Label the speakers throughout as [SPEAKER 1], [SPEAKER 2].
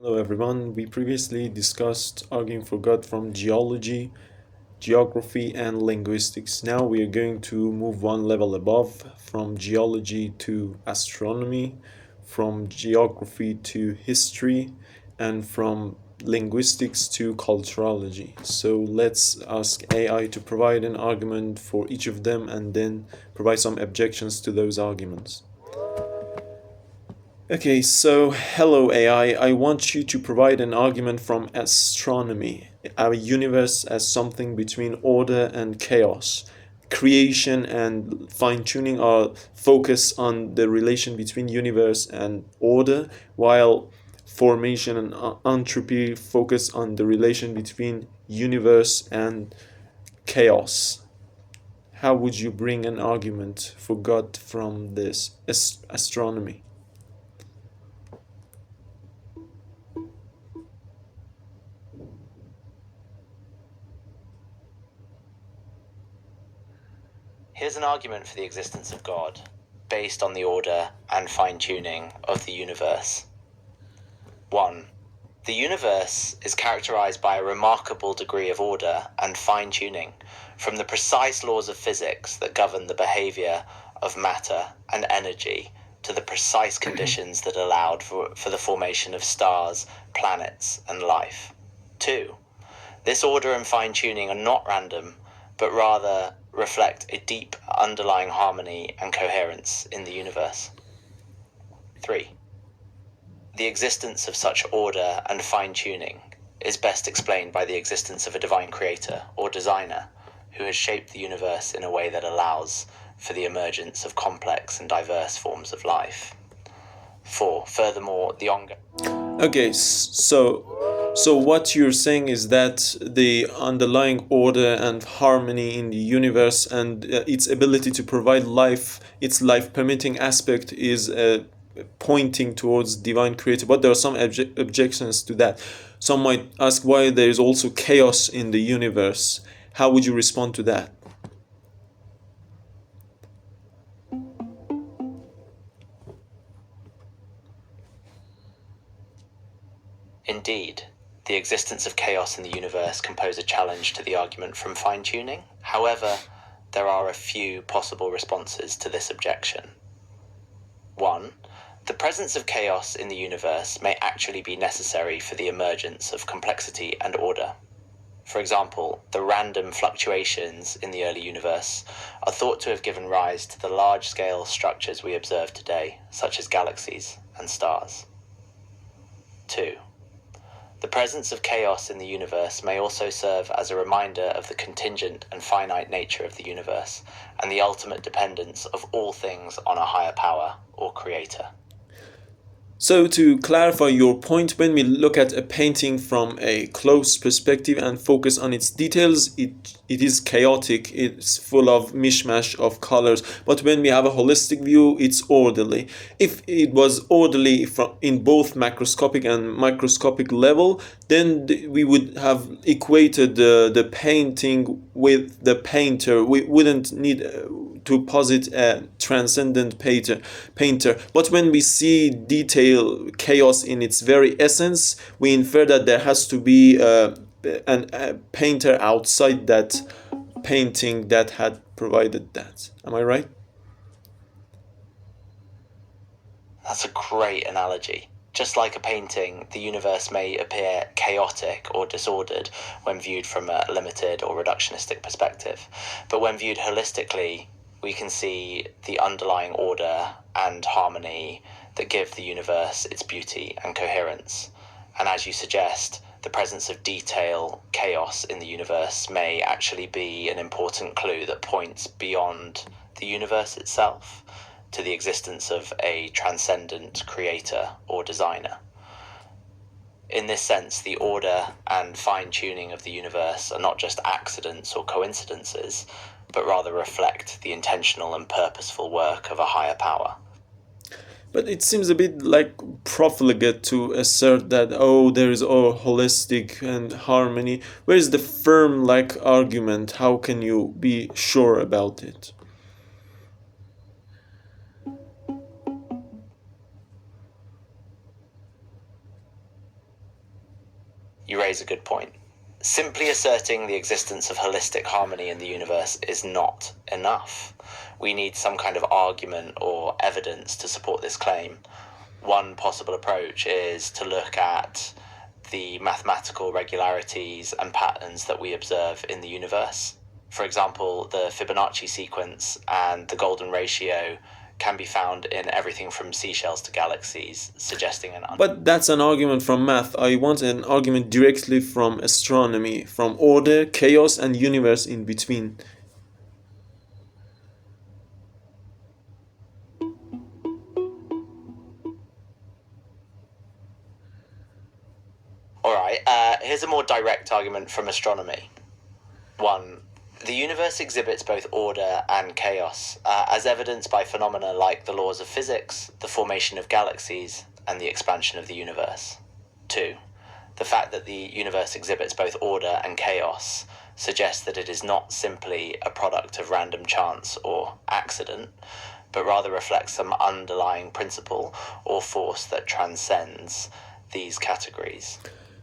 [SPEAKER 1] Hello everyone. We previously discussed arguing for God from geology, geography, and linguistics. Now we are going to move one level above from geology to astronomy, from geography to history, and from linguistics to culturology. So let's ask AI to provide an argument for each of them and then provide some objections to those arguments. Okay, so hello AI. I want you to provide an argument from astronomy, our universe as something between order and chaos. Creation and fine tuning are focus on the relation between universe and order, while formation and entropy focus on the relation between universe and chaos. How would you bring an argument for God from this astronomy?
[SPEAKER 2] Here's an argument for the existence of God, based on the order and fine-tuning of the universe. 1. The universe is characterized by a remarkable degree of order and fine-tuning, from the precise laws of physics that govern the behavior of matter and energy to the precise conditions that allowed for the formation of stars, planets, and life. 2. This order and fine-tuning are not random, but rather reflect a deep underlying harmony and coherence in the universe. 3. The existence of such order and fine-tuning is best explained by the existence of a divine creator or designer who has shaped the universe in a way that allows for the emergence of complex and diverse forms of life. 4. Furthermore, the ongoing
[SPEAKER 1] Okay, so what you're saying is that the underlying order and harmony in the universe and its ability to provide life, its life permitting aspect is pointing towards divine creator. But there are some objections to that. Some might ask why there is also chaos in the universe. How would you respond to that?
[SPEAKER 2] Indeed, the existence of chaos in the universe can pose a challenge to the argument from fine-tuning. However, there are a few possible responses to this objection. 1. The presence of chaos in the universe may actually be necessary for the emergence of complexity and order. For example, the random fluctuations in the early universe are thought to have given rise to the large-scale structures we observe today, such as galaxies and stars. 2. The presence of chaos in the universe may also serve as a reminder of the contingent and finite nature of the universe and the ultimate dependence of all things on a higher power or creator.
[SPEAKER 1] So, to clarify your point, when we look at a painting from a close perspective and focus on its details, it is chaotic, it's full of mishmash of colors. But when we have a holistic view, it's orderly. If it was orderly in both macroscopic and microscopic level, then we would have equated the painting with the painter. We wouldn't need to posit a transcendent painter. But when we see detail chaos in its very essence, we infer that there has to be a painter outside that painting that had provided that. Am I right?
[SPEAKER 2] That's a great analogy. Just like a painting, the universe may appear chaotic or disordered when viewed from a limited or reductionistic perspective. But when viewed holistically, we can see the underlying order and harmony that give the universe its beauty and coherence. And as you suggest, the presence of detail, chaos in the universe may actually be an important clue that points beyond the universe itself to the existence of a transcendent creator or designer. In this sense, the order and fine-tuning of the universe are not just accidents or coincidences, but rather reflect the intentional and purposeful work of a higher power.
[SPEAKER 1] But it seems a bit like profligate to assert that, oh, there is all holistic and harmony. Where is the firm like argument? How can you be sure about it?
[SPEAKER 2] you raise a good point. Simply asserting the existence of holistic harmony in the universe is not enough. We need some kind of argument or evidence to support this claim. One possible approach is to look at the mathematical regularities and patterns that we observe in the universe. For example, the Fibonacci sequence and the golden ratio can be found in everything from seashells to galaxies, suggesting an...
[SPEAKER 1] But that's an argument from math. I want an argument directly from astronomy, from order, chaos, and universe in between.
[SPEAKER 2] Alright, here's a more direct argument from astronomy. 1. The universe exhibits both order and chaos, as evidenced by phenomena like the laws of physics, the formation of galaxies, and the expansion of the universe. 2. The fact that the universe exhibits both order and chaos suggests that it is not simply a product of random chance or accident, but rather reflects some underlying principle or force that transcends these categories.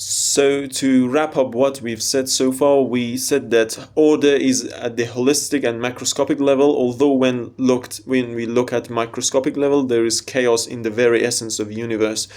[SPEAKER 1] So to wrap up what we've said so far, we said that order is at the holistic and macroscopic level, although when we look at microscopic level, there is chaos in the very essence of universe.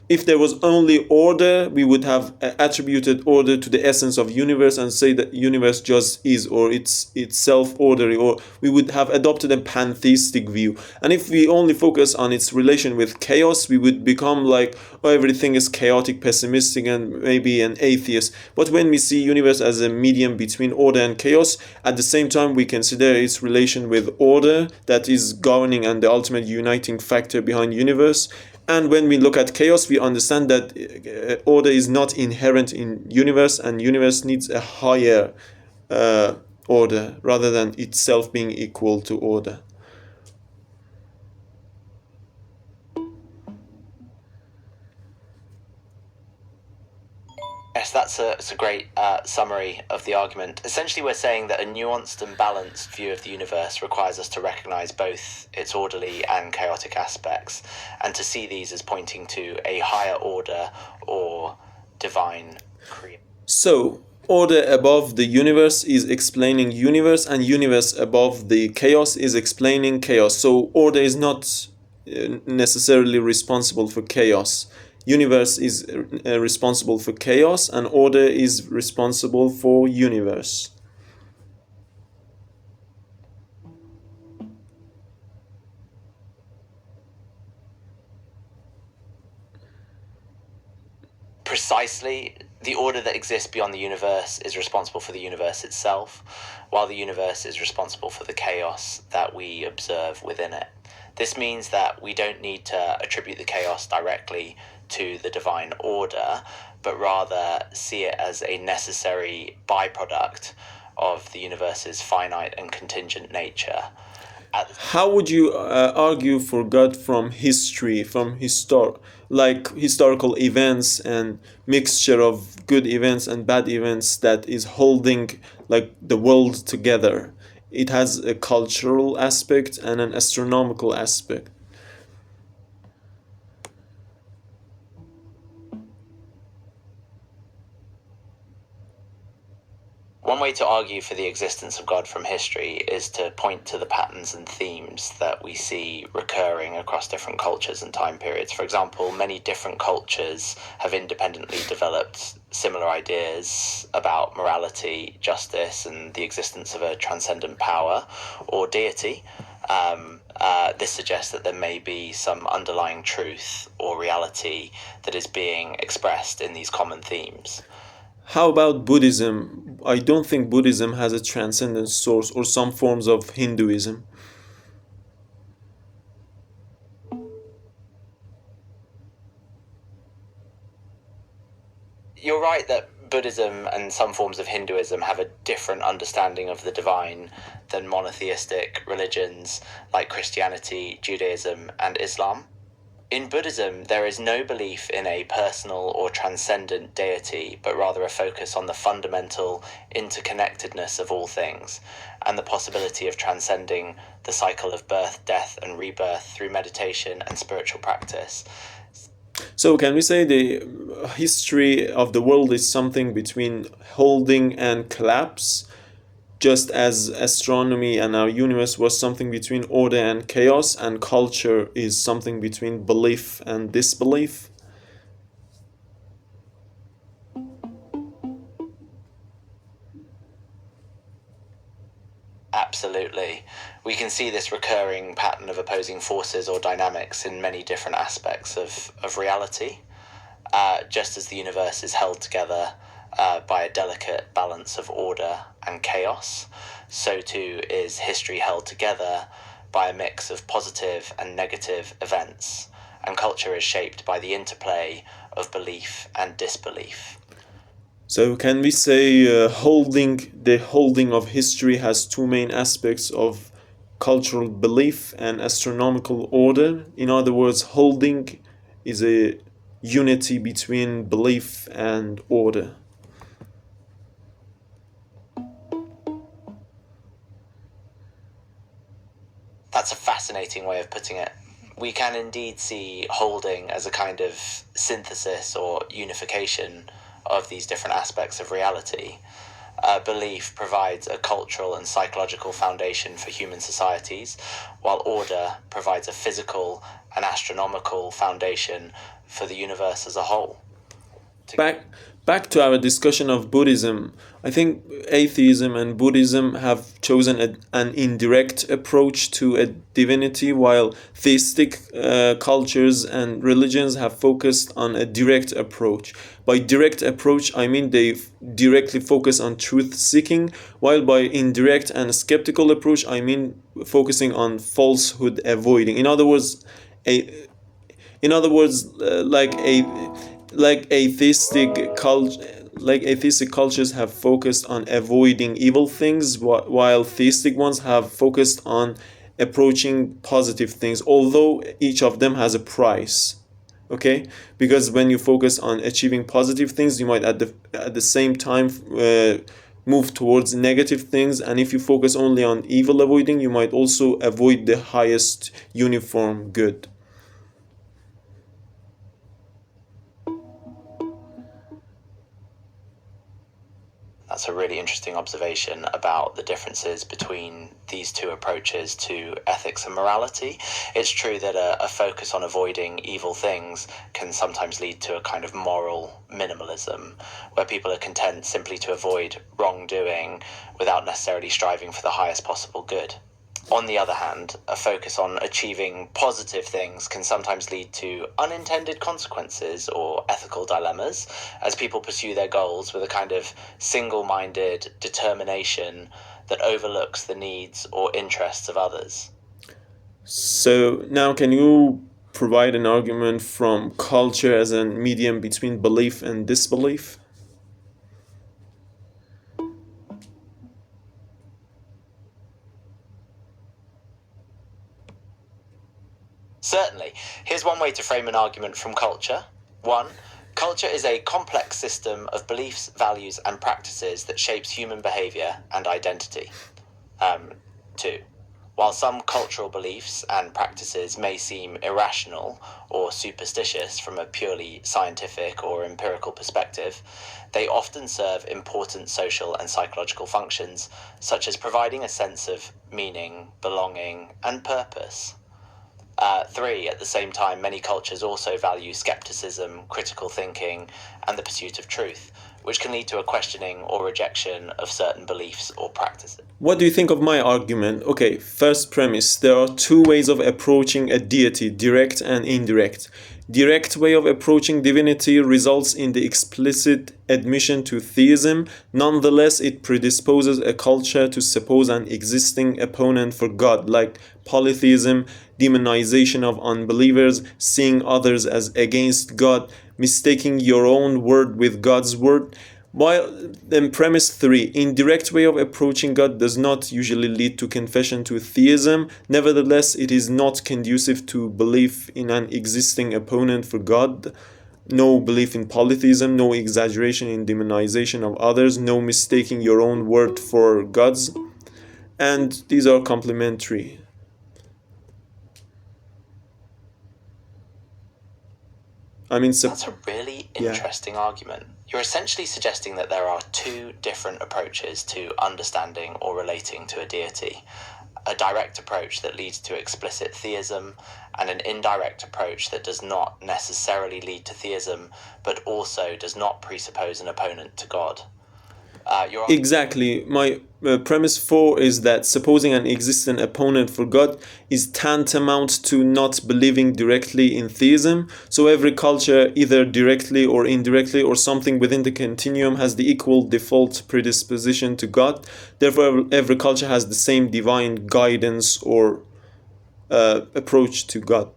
[SPEAKER 1] If there was only order, we would have attributed order to the essence of universe and say that universe just is, or it's self-orderly, or we would have adopted a pantheistic view. And if we only focus on its relation with chaos, we would become like, oh, everything is chaotic, pessimistic, and maybe an atheist. But when we see universe as a medium between order and chaos, at the same time we consider its relation with order that is governing and the ultimate uniting factor behind universe. And when we look at chaos, we understand that order is not inherent in universe, and universe needs a higher order rather than itself being equal to order.
[SPEAKER 2] Yes, that's a great summary of the argument. Essentially, we're saying that a nuanced and balanced view of the universe requires us to recognize both its orderly and chaotic aspects, and to see these as pointing to a higher order or divine creation.
[SPEAKER 1] So, order above the universe is explaining universe, and universe above the chaos is explaining chaos. So, order is not necessarily responsible for chaos. Universe is responsible for chaos, and order is responsible for universe.
[SPEAKER 2] Precisely, the order that exists beyond the universe is responsible for the universe itself, while the universe is responsible for the chaos that we observe within it. This means that we don't need to attribute the chaos directly to the divine order, but rather see it as a necessary byproduct of the universe's finite and contingent nature.
[SPEAKER 1] How would you argue for God from history, from historical events and mixture of good events and bad events that is holding like the world together? It has a cultural aspect and an astronomical aspect.
[SPEAKER 2] One way to argue for the existence of God from history is to point to the patterns and themes that we see recurring across different cultures and time periods. For example, many different cultures have independently developed similar ideas about morality, justice, and the existence of a transcendent power or deity. This suggests that there may be some underlying truth or reality that is being expressed in these common themes.
[SPEAKER 1] How about Buddhism? I don't think Buddhism has a transcendent source, or some forms of Hinduism.
[SPEAKER 2] You're right that Buddhism and some forms of Hinduism have a different understanding of the divine than monotheistic religions like Christianity, Judaism, and Islam. In Buddhism, there is no belief in a personal or transcendent deity, but rather a focus on the fundamental interconnectedness of all things, and the possibility of transcending the cycle of birth, death, and rebirth through meditation and spiritual practice.
[SPEAKER 1] So, can we say the history of the world is something between holding and collapse, just as astronomy and our universe was something between order and chaos, and culture is something between belief and disbelief?
[SPEAKER 2] Absolutely. We can see this recurring pattern of opposing forces or dynamics in many different aspects of reality. Just as the universe is held together by a delicate balance of order and chaos, so too is history held together by a mix of positive and negative events, and culture is shaped by the interplay of belief and disbelief.
[SPEAKER 1] So can we say holding of history has two main aspects of cultural belief and astronomical order? In other words, holding is a unity between belief and order.
[SPEAKER 2] That's a fascinating way of putting it. We can indeed see holding as a kind of synthesis or unification of these different aspects of reality. Belief provides a cultural and psychological foundation for human societies, while order provides a physical and astronomical foundation for the universe as a whole.
[SPEAKER 1] back back to our discussion of Buddhism. I think atheism and Buddhism have chosen an indirect approach to a divinity, while theistic cultures and religions have focused on a direct approach. By direct approach, I mean they directly focus on truth seeking, while by indirect and skeptical approach, I mean focusing on falsehood avoiding. A in other words, like atheistic cultures have focused on avoiding evil things, while theistic ones have focused on approaching positive things, although each of them has a price. Okay, because when you focus on achieving positive things, you might at the same time move towards negative things, and if you focus only on evil avoiding, you might also avoid the highest uniform good.
[SPEAKER 2] That's a really interesting observation about the differences between these two approaches to ethics and morality. It's true that a focus on avoiding evil things can sometimes lead to a kind of moral minimalism, where people are content simply to avoid wrongdoing without necessarily striving for the highest possible good. On the other hand, a focus on achieving positive things can sometimes lead to unintended consequences or ethical dilemmas as people pursue their goals with a kind of single minded determination that overlooks the needs or interests of others.
[SPEAKER 1] So now, can you provide an argument from culture as a medium between belief and disbelief?
[SPEAKER 2] Certainly, here's one way to frame an argument from culture. 1. Culture is a complex system of beliefs, values, and practices that shapes human behavior and identity. 2. While some cultural beliefs and practices may seem irrational or superstitious from a purely scientific or empirical perspective, they often serve important social and psychological functions, such as providing a sense of meaning, belonging, and purpose. 3, at the same time, many cultures also value skepticism, critical thinking, and the pursuit of truth, which can lead to a questioning or rejection of certain beliefs or practices.
[SPEAKER 1] What do you think of my argument? Okay, first premise, there are two ways of approaching a deity, direct and indirect. Direct way of approaching divinity results in the explicit admission to theism. Nonetheless, it predisposes a culture to suppose an existing opponent for God, like polytheism, demonization of unbelievers, seeing others as against God, mistaking your own word with God's word. While then premise 3, indirect way of approaching God does not usually lead to confession to theism, nevertheless it is not conducive to belief in an existing opponent for God. No belief in polytheism, no exaggeration in demonization of others, no mistaking your own word for God's. And these are complementary. I mean,
[SPEAKER 2] That's a really interesting argument. You're essentially suggesting that there are two different approaches to understanding or relating to a deity. A direct approach that leads to explicit theism, and an indirect approach that does not necessarily lead to theism, but also does not presuppose an opponent to God.
[SPEAKER 1] Exactly. My premise 4 is that supposing an existent opponent for God is tantamount to not believing directly in theism. So every culture, either directly or indirectly or something within the continuum, has the equal default predisposition to God. Therefore, every culture has the same divine guidance or approach to God.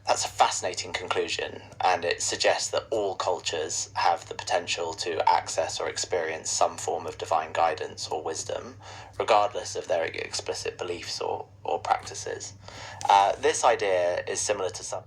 [SPEAKER 2] That's a fascinating conclusion, and it suggests that all cultures have the potential to access or experience some form of divine guidance or wisdom, regardless of their explicit beliefs or practices. This idea is similar to some